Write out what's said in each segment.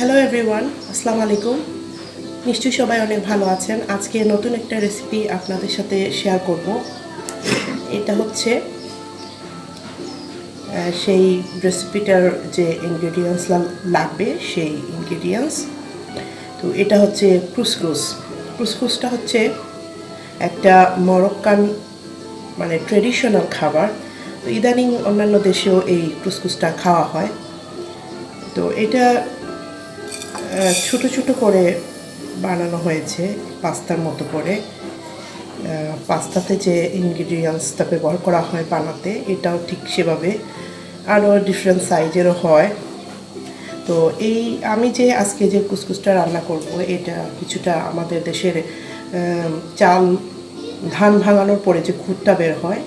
Hello everyone, আসসালামু আলাইকুম। নিশ্চয়ই সবাই অনেক ভালো আছেন। আজকে নতুন একটা রেসিপি আপনাদের সাথে শেয়ার করব। এটা হচ্ছে সেই রেসিপিটার যে ইনগ্রেডিয়েন্টস লাগবে সেই ইনগ্রেডিয়েন্টস। তো এটা হচ্ছে কুসকুস। কুসকুসটা হচ্ছে একটা মরক্কান ট্রেডিশনাল খাবার। তো ইদানিং অন্যান্য দেশেও এই কুসকুসটা খাওয়া হয়। তো এটা ছোট ছোট করে বানানো হয়েছে পাস্তার মতো করে। পাস্তাতে যে ইনগ্রিডিয়েন্টসটা ব্যবহার করা হয় বানাতে, এটাও ঠিক সেভাবে, আরও ডিফারেন্ট সাইজেরও হয়। তো আমি যে আজকে যে কুসকুসটা রান্না করব, এটা কিছুটা আমাদের দেশের চাল ধান ভাঙানোর পরে যে খুদটা বের হয়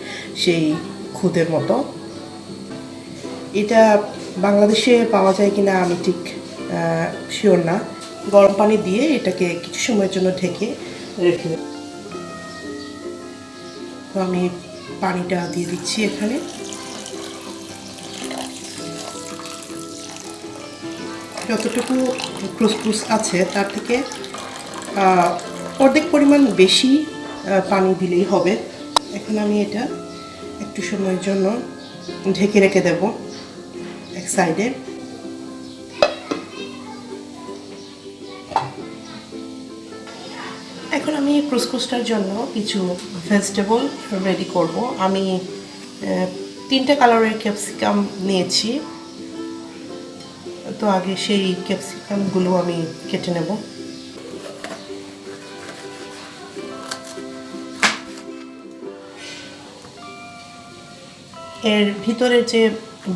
সেই খুদের মতো। এটা বাংলাদেশে পাওয়া যায় কিনা আমি ঠিক শিওর না। গরম পানি দিয়ে এটাকে কিছু সময়ের জন্য ঢেকে রেখে দেব। তো আমি পানিটা দিয়ে দিচ্ছি এখানে। যতটুকু কুসকুস আছে তার থেকে অর্ধেক পরিমাণ বেশি পানি দিলেই হবে। এখন আমি এটা একটু সময়ের জন্য ঢেকে রেখে দেব এক সাইডে। এখন আমি কুসকুসটার জন্য কিছু ভেজিটেবল রেডি করব। আমি 3টে কালারের ক্যাপসিকাম নিয়েছি। তো আগে সেই ক্যাপসিকামগুলো আমি কেটে নেব। এর ভিতরে যে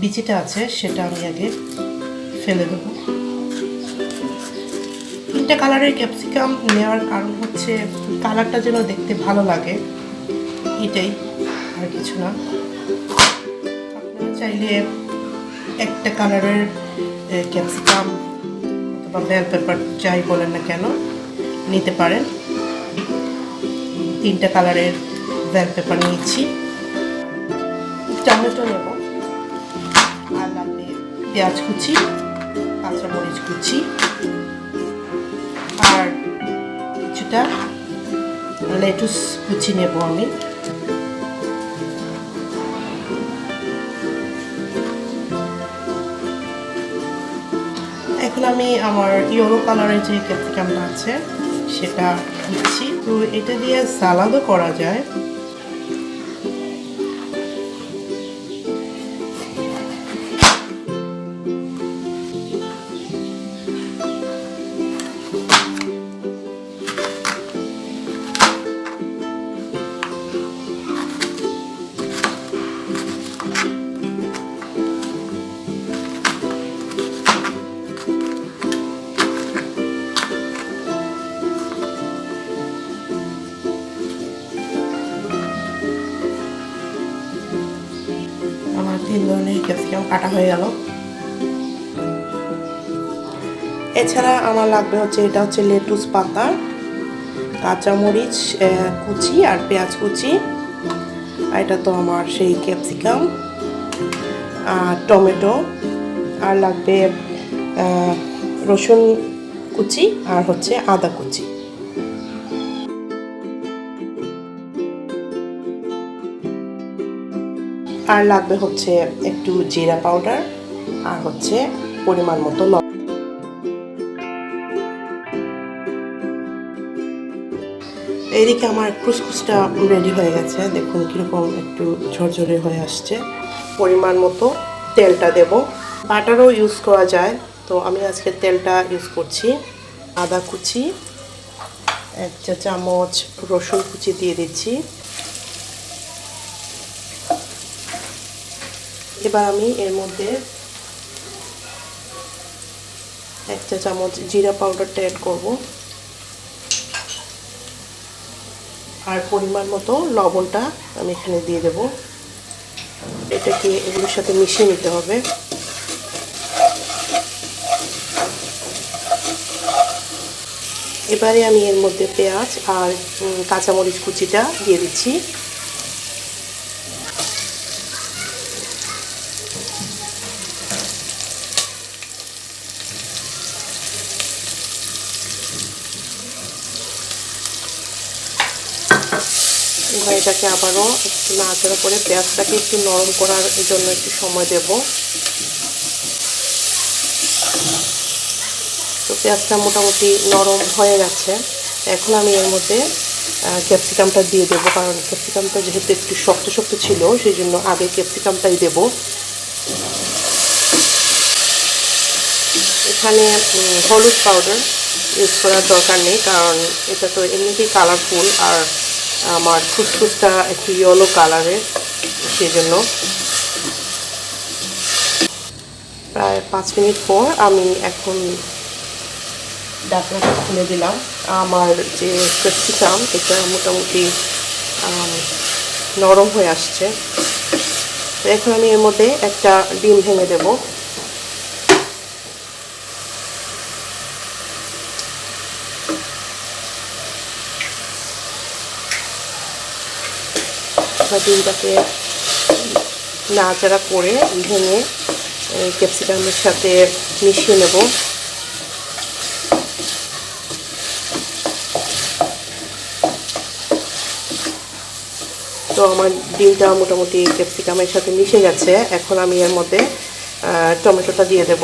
বিচিটা আছে সেটা আমি আগে ফেলে দেব। 3টে কালারের ক্যাপসিকাম নেওয়ার কারণ হচ্ছে কালারটা যেন দেখতে ভালো লাগে, এটাই, আর কিছু না। আপনারা চাইলে একটা কালারের ক্যাপসিকাম অথবা বেল পেপার যাই বলেন না কেন নিতে পারেন। 3টে কালারের বেল পেপার নিয়েছি। টমেটো নেব, আর লাগবে পেঁয়াজ কুচি, কাঁচামরিচ কুচি, আর কিছুটা লেটুস কুচি নেব আমি। এখন আমি আমার ইয়েলো কালারের যে ক্যাপসিকামটা আছে সেটা দিচ্ছি। তো এটা দিয়ে সালাদও করা যায়। আমার 3 ধরনের ক্যাপসিকাম কাটা হয়ে গেল। এছাড়া আমার লাগবে হচ্ছে, এটা হচ্ছে লেটুস পাতা, কাঁচামরিচ কুচি আর পেঁয়াজ কুচি। আর এটা তো আমার সেই ক্যাপসিকাম, টমেটো, আর লাগবে রসুন কুচি আর হচ্ছে আদা কুচি। আর লাগবে হচ্ছে একটু জিরা পাউডার, আর হচ্ছে পরিমাণ মতো লবণ। এইদিকে আমার কুসকুসটা রেডি হয়ে গেছে। দেখুন কীরকম একটু ঝরঝরে হয়ে আসছে। পরিমাণ মতো তেলটা দেব। বাটারও ইউজ করা যায়, তো আমি আজকে তেলটা ইউজ করছি। আদা কুচি, 1 চা চামচ রসুন কুচি দিয়ে দিচ্ছি। এবার আমি এর মধ্যে 1 চা চামচ জিরা পাউডারটা অ্যাড করব, আর পরিমাণ মতো লবণটা আমি এখানে দিয়ে দেব। এটাকে এগুলোর সাথে মিশিয়ে নিতে হবে। এবারে আমি এর মধ্যে পেঁয়াজ আর কাঁচামরিচ কুচিটা দিয়ে দিচ্ছি। এবার এটাকে আবারও একটু নাড়াচাড়া করে পেঁয়াজটাকে একটু নরম করার জন্য একটু সময় দেব। তো পেঁয়াজটা মোটামুটি নরম হয়ে গেছে। এখন আমি এর মধ্যে ক্যাপসিকামটা দিয়ে দেবো, কারণ ক্যাপসিকামটা যেহেতু একটু শক্ত শক্ত ছিল সেই জন্য আগে ক্যাপসিকামটাই দেব। এখানে হলুদ পাউডার ইউজ করার দরকার নেই, কারণ এটা তো এমনিতেই কালারফুল, আর আমার কুসকুসটা একটু ইয়েলো কালারের, সেই জন্য। প্রায় 5 মিনিট পর আমি এখন ঢাকনাটা খুলে দিলাম। আমার যে ক্যাপসিকাম এটা মোটামুটি নরম হয়ে আসছে। তো এখন আমি এর মধ্যে একটা ডিম ভেঙে দেব। ডিমটাকে নাড়াচাড়া করে ভেঙে ক্যাপসিকামের সাথে মিশিয়ে নেব। তো আমার ডিমটা মোটামুটি ক্যাপসিকামের সাথে মিশে গেছে। এখন আমি এর মধ্যে টমেটোটা দিয়ে দেব।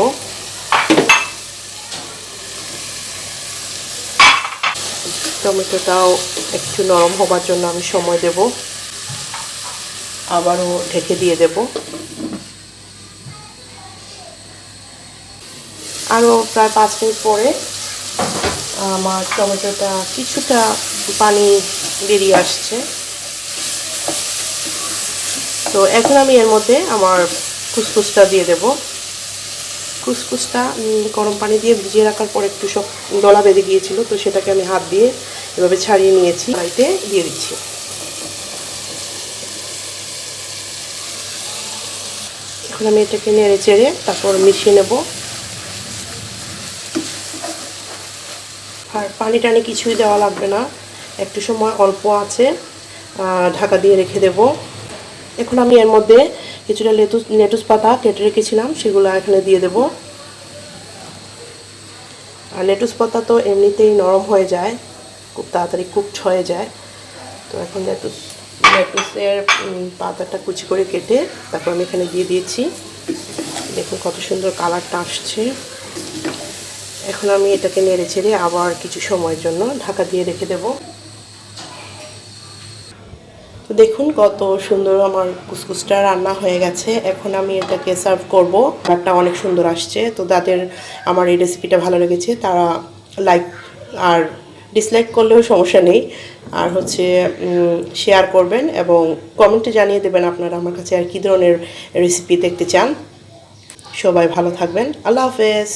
টমেটোটাও একটু নরম হবার জন্য আমি সময় দেব, আবারও ঢেকে দিয়ে দেব। আরও প্রায় 5 মিনিট পরে আমার টমেটোটা কিছুটা পানি বেরিয়ে আসছে। তো এখন আমি এর মধ্যে আমার কুসকুসটা দিয়ে দেব। কুসকুসটা গরম পানি দিয়ে ভিজিয়ে রাখার পর একটু সব দলা বেঁধে গিয়েছিল, তো সেটাকে আমি হাত দিয়ে এভাবে ছাড়িয়ে নিয়েছি, কড়াইতে দিয়ে দিচ্ছি। এখন আমি এটাকে নেড়ে চেড়ে তারপর মিশিয়ে নেব। আর পানি টানি কিছুই দেওয়া লাগবে না, একটু সময় অল্প আছে ঢাকা দিয়ে রেখে দেব। এখন আমি এর মধ্যে কিছুটা লেটুস পাতা কেটে রেখেছিলাম, সেগুলো এখানে দিয়ে দেব। আর লেটুস পাতা তো এমনিতেই নরম হয়ে যায়, খুব তাড়াতাড়ি কুকড হয়ে যায়। তো এখন লেটুসের পাতাটা কুচি করে কেটে তারপর আমি এখানে দিয়ে দিয়েছি। দেখুন কত সুন্দর কালারটা আসছে। এখন আমি এটাকে নেড়ে ছেড়ে আবার কিছু সময়ের জন্য ঢাকা দিয়ে রেখে দেব। তো দেখুন কত সুন্দর আমার কুসকুসটা রান্না হয়ে গেছে। এখন আমি এটাকে সার্ভ করব। কালারটা অনেক সুন্দর আসছে। তো যাদের আমার এই রেসিপিটা ভালো লেগেছে তারা লাইক আর ডিসলাইক করলেও সমস্যা নেই, আর হচ্ছে শেয়ার করবেন এবং কমেন্টে জানিয়ে দেবেন আপনারা আমার কাছে আর কী ধরনের রেসিপি দেখতে চান। সবাই ভালো থাকবেন। আল্লাহ হাফেজ।